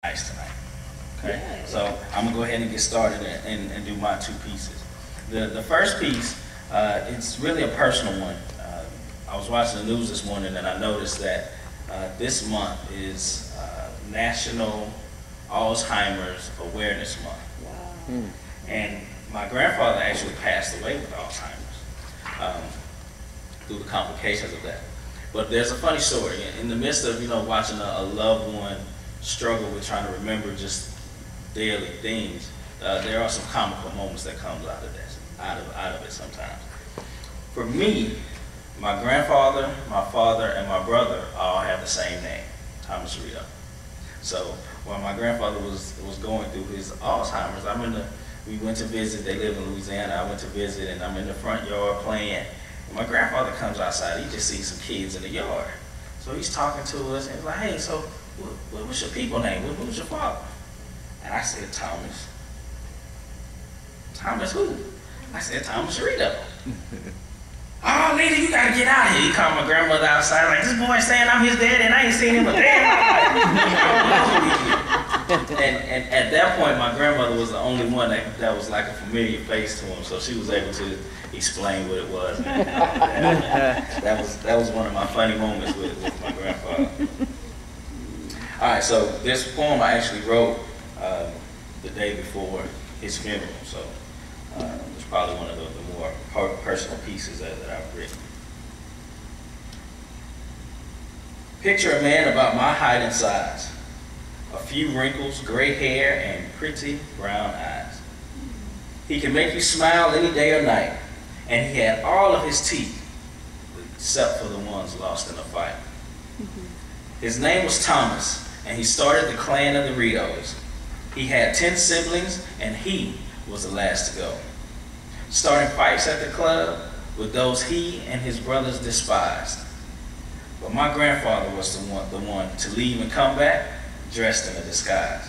nice tonight. Okay, so I'm gonna go ahead and get started and do my two pieces. The first piece, it's really a personal one. I was watching the news this morning and I noticed that this month is National Alzheimer's Awareness Month. Wow. And my grandfather actually passed away with Alzheimer's through the complications of that. But there's a funny story. In the midst of watching a loved one struggle with trying to remember just daily things, there are some comical moments that comes out of this, out of it sometimes. For me, my grandfather, my father, and my brother all have the same name, Thomas Rito. So while my grandfather was going through his Alzheimer's, we went to visit. They live in Louisiana. I went to visit, and I'm in the front yard playing. And my grandfather comes outside. He just sees some kids in the yard. So he's talking to us, and he's like, "Hey, so what's your people name? Who's your father?" And I said, "Thomas." "Thomas who?" I said, "Thomas Rito." "Oh, lady, you gotta get out of here." He called my grandmother outside, like, "This boy saying I'm his dad, and I ain't seen him a day in my life." And at that point, my grandmother was the only one that was like a familiar face to him, so she was able to explain what it was. That was one of my funny moments with my grandfather. All right, so this poem I actually wrote the day before his funeral, so it's probably one of the more personal pieces that I've written. Picture a man about my height and size, a few wrinkles, gray hair, and pretty brown eyes. He can make you smile any day or night, and he had all of his teeth, except for the ones lost in a fight. His name was Thomas, and he started the clan of the Ritos. He had 10 siblings, and he was the last to go, starting fights at the club with those he and his brothers despised. But my grandfather was the one to leave and come back dressed in a disguise,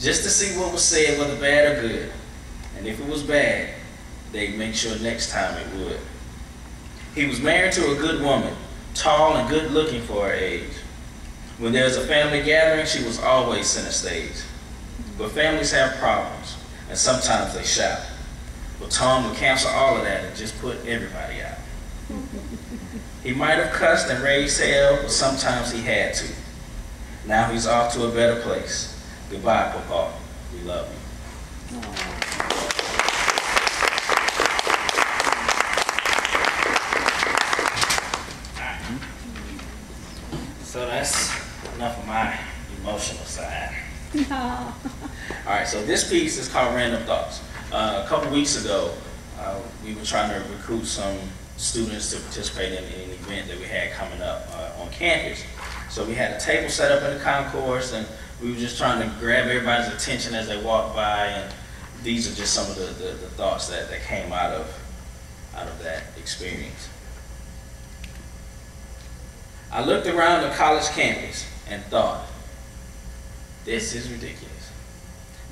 just to see what was said, whether bad or good. And if it was bad, they'd make sure next time it would. He was married to a good woman, tall and good looking for her age. When there was a family gathering, she was always center stage. But families have problems, and sometimes they shout. But Tom would cancel all of that and just put everybody out. He might have cussed and raised hell, but sometimes he had to. Now he's off to a better place. Goodbye, Papa. We love you. So that's enough of my emotional side. No. All right, so this piece is called Random Thoughts. A couple weeks ago, we were trying to recruit some students to participate in an event that we had coming up on campus. So we had a table set up in the concourse, and we were just trying to grab everybody's attention as they walked by, and these are just some of the thoughts that came out of that experience. I looked around the college campus and thought, this is ridiculous.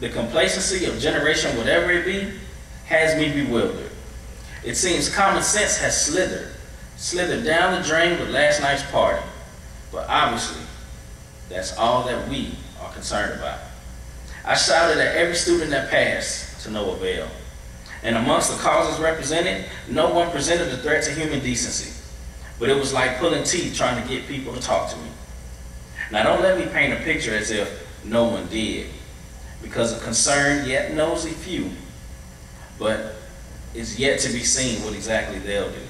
The complacency of generation whatever it be has me bewildered. It seems common sense has slithered down the drain with last night's party. But obviously, that's all that we are concerned about. I shouted at every student that passed to no avail. And amongst the causes represented, no one presented a threat to human decency. But it was like pulling teeth trying to get people to talk to me. Now don't let me paint a picture as if no one did, because a concerned yet nosy few, but it's yet to be seen what exactly they'll do.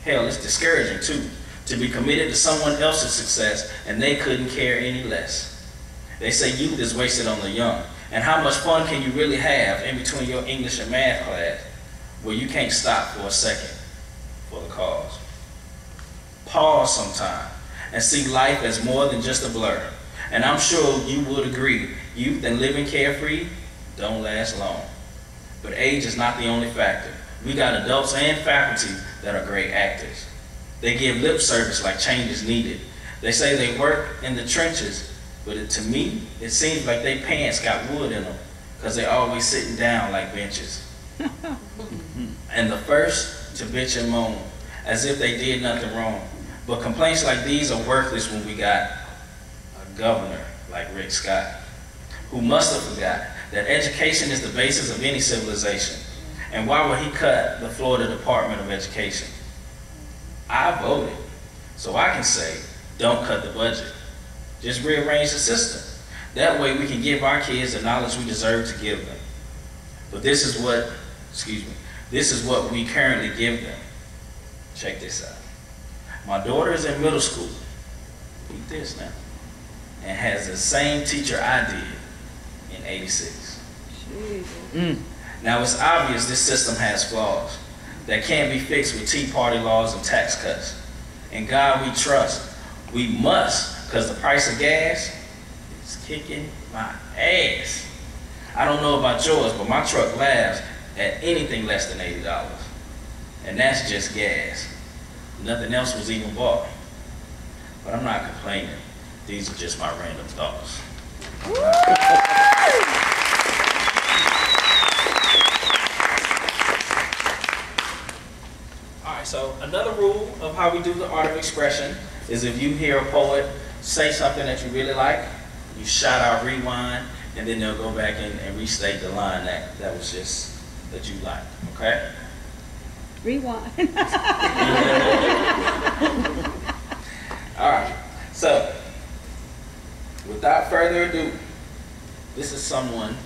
Hell, it's discouraging too, to be committed to someone else's success and they couldn't care any less. They say youth is wasted on the young, and how much fun can you really have in between your English and math class where you can't stop for a second for the cause? Pause sometime and see life as more than just a blur. And I'm sure you would agree, youth and living carefree don't last long. But age is not the only factor. We got adults and faculty that are great actors. They give lip service like change is needed. They say they work in the trenches, but to me, it seems like their pants got wood in them because they're always sitting down like benches. And the first to bitch and moan, as if they did nothing wrong. But complaints like these are worthless when we got a governor like Rick Scott. who must have forgot that education is the basis of any civilization. And why would he cut the Florida Department of Education? I voted, so I can say, don't cut the budget. Just rearrange the system. That way we can give our kids the knowledge we deserve to give them. But this is what, this is what we currently give them. Check this out. My daughter is in middle school, eat this now, and has the same teacher I did in '86. Now it's obvious this system has flaws that can't be fixed with Tea Party laws and tax cuts. In God we trust. We must, because the price of gas is kicking my ass. I don't know about yours, but my truck laughs at anything less than $80. And that's just gas. Nothing else was even bought. But I'm not complaining. These are just my random thoughts. All right, so another rule of how we do the art of expression is if you hear a poet say something that you really like, you shout out rewind, and then they'll go back and restate the line that was just, that you liked, okay? Rewind. All right, so without further ado, this is someone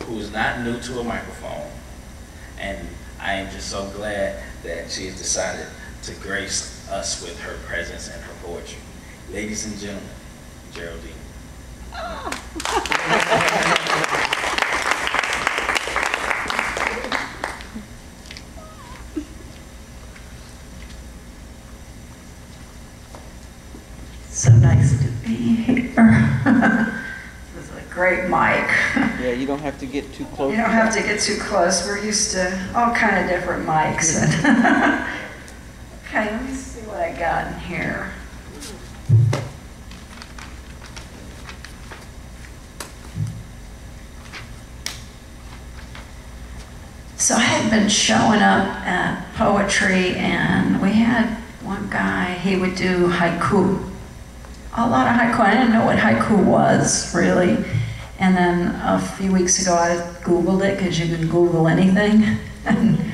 who is not new to a microphone, and I am just so glad that she has decided to grace us with her presence and her poetry. Ladies and gentlemen, Geraldine. So nice to be here. This is a great mic. Yeah, you don't have to get too close. You don't have to get too close. We're used to all kind of different mics. Okay, let me see what I got in here. So I had been showing up at poetry, and we had one guy, he would do haiku. A lot of haiku. I didn't know what haiku was, really. And then a few weeks ago, I Googled it, because you can Google anything. And